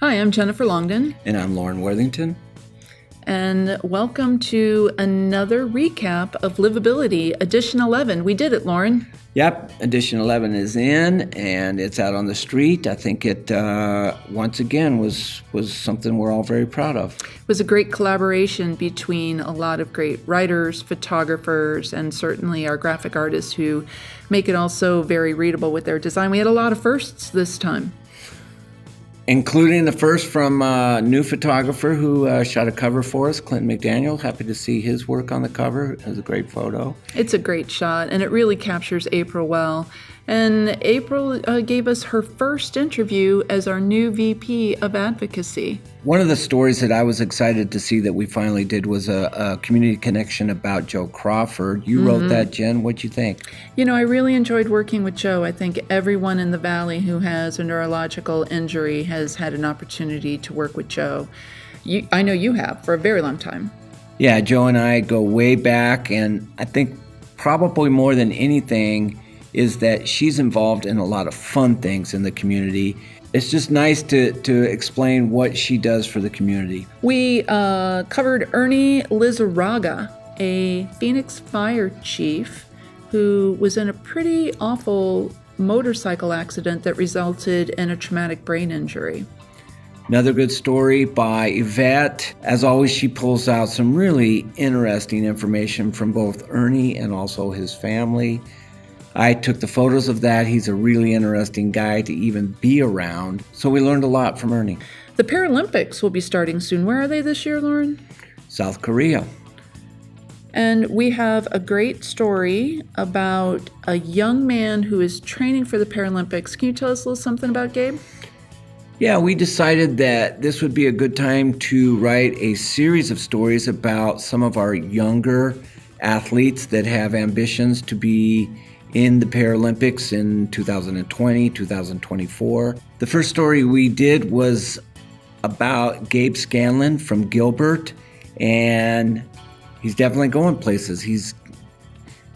Hi, I'm Jennifer Longden. And I'm Loren Worthington. And welcome to another recap of LivAbility, Edition 11. We did it, Loren. Yep, Edition 11 is in, and it's out on the street. I think it, once again, was something we're all very proud of. It was a great collaboration between a lot of great writers, photographers, and certainly our graphic artists who make it also very readable with their design. We had a lot of firsts this time. Including the first from a new photographer who shot a cover for us, Clinton McDaniel. Happy to see his work on the cover. It was a great photo. It's a great shot, and it really captures April well. And April gave us her first interview as our new VP of Advocacy. One of the stories that I was excited to see that we finally did was a community connection about Joe Crawford. You wrote that, Jen. What'd you think? You know, I really enjoyed working with Joe. I think everyone in the Valley who has a neurological injury has had an opportunity to work with Joe. I know you have for a very long time. Yeah, Joe and I go way back, and I think probably more than anything is that she's involved in a lot of fun things in the community. It's just nice to explain what she does for the community. We covered Ernie Lizarraga, a Phoenix fire chief who was in a pretty awful motorcycle accident that resulted in a traumatic brain injury. Another good story by Yvette. As always, she pulls out some really interesting information from both Ernie and also his family. I took the photos of that. He's a really interesting guy to even be around. So we learned a lot from Ernie. The Paralympics will be starting soon. Where are they this year, Loren? South Korea. And we have a great story about a young man who is training for the Paralympics. Can you tell us a little something about Gabe? Yeah, we decided that this would be a good time to write a series of stories about some of our younger athletes that have ambitions to be in the Paralympics in 2020, 2024. The first story we did was about Gabe Scanlon from Gilbert, and he's definitely going places. He's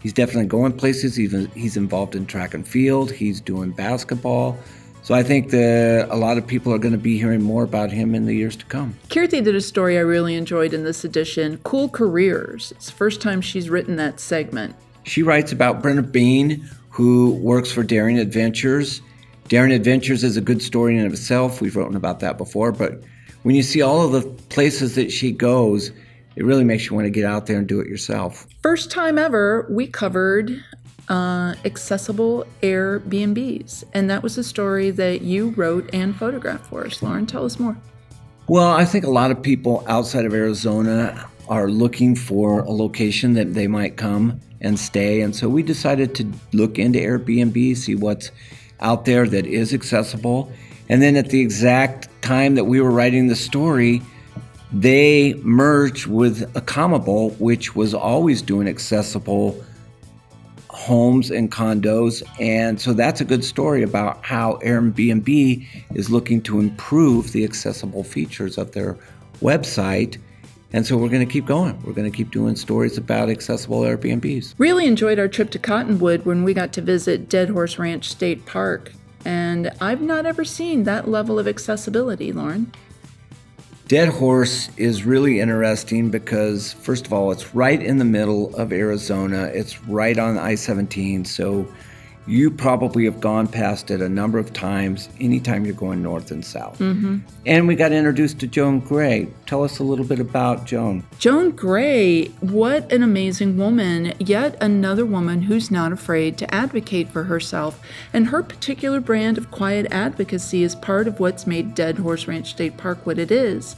definitely going places. He's involved in track and field. He's doing basketball. So I think that a lot of people are going to be hearing more about him in the years to come. Kirti did a story I really enjoyed in this edition, Cool Careers. It's the first time she's written that segment. She writes about Brenda Bean, who works for Daring Adventures. Daring Adventures is a good story in and of itself. We've written about that before, but when you see all of the places that she goes, it really makes you want to get out there and do it yourself. First time ever, we covered accessible Airbnbs, and that was a story that you wrote and photographed for us. Loren, tell us more. Well, I think a lot of people outside of Arizona are looking for a location that they might come and stay. And so we decided to look into Airbnb, see what's out there that is accessible. And then at the exact time that we were writing the story, they merged with Accomable, which was always doing accessible homes and condos. And so that's a good story about how Airbnb is looking to improve the accessible features of their website. And so we're going to keep going. We're going to keep doing stories about accessible Airbnbs. Really enjoyed our trip to Cottonwood when we got to visit Dead Horse Ranch State Park. And I've not ever seen that level of accessibility, Loren. Dead Horse is really interesting because, first of all, it's right in the middle of Arizona. It's right on I-17, so you probably have gone past it a number of times anytime you're going north and south. Mm-hmm. And we got introduced to Joan Gray. Tell us a little bit about Joan. Joan Gray, what an amazing woman. Yet another woman who's not afraid to advocate for herself. And her particular brand of quiet advocacy is part of what's made Dead Horse Ranch State Park what it is.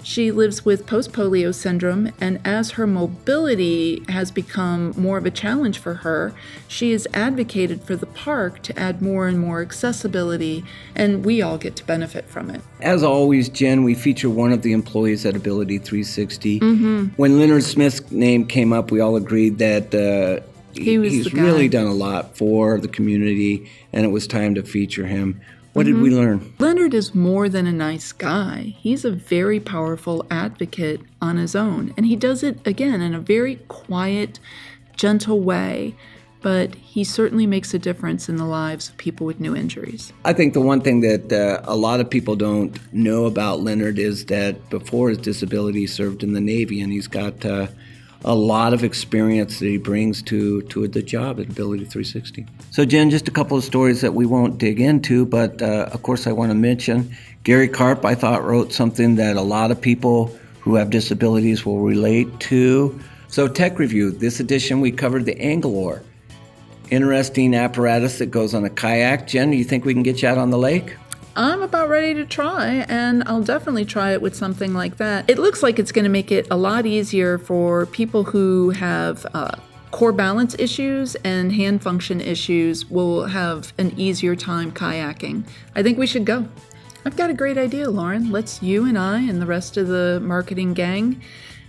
She lives with post-polio syndrome, and as her mobility has become more of a challenge for her, she has advocated for the park to add more and more accessibility, and we all get to benefit from it. As always, Jen, we feature one of the employees at Ability 360. Mm-hmm. When Leonard Smith's name came up, we all agreed that he's really done a lot for the community, and it was time to feature him. What did we learn? Leonard is more than a nice guy. He's a very powerful advocate on his own. And he does it, again, in a very quiet, gentle way. but he certainly makes a difference in the lives of people with new injuries. I think the one thing that a lot of people don't know about Leonard is that before his disability, he served in the Navy, and he's got a lot of experience that he brings to the job at Ability 360. So, Jen, just a couple of stories that we won't dig into, but of course I want to mention Gary Karp, I thought, wrote something that a lot of people who have disabilities will relate to. So, Tech Review, this edition we covered the angle oar. Interesting apparatus that goes on a kayak. Jen, do you think we can get you out on the lake? I'm about ready to try, and I'll definitely try it with something like that. It looks like it's going to make it a lot easier for people who have core balance issues and hand function issues will have an easier time kayaking. I think we should go. I've got a great idea, Loren. Let's you and I and the rest of the marketing gang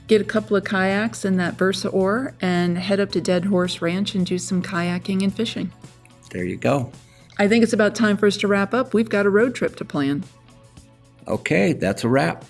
get a couple of kayaks and that Versa oar and head up to Dead Horse Ranch and do some kayaking and fishing. There you go. I think it's about time for us to wrap up. We've got a road trip to plan. Okay, that's a wrap.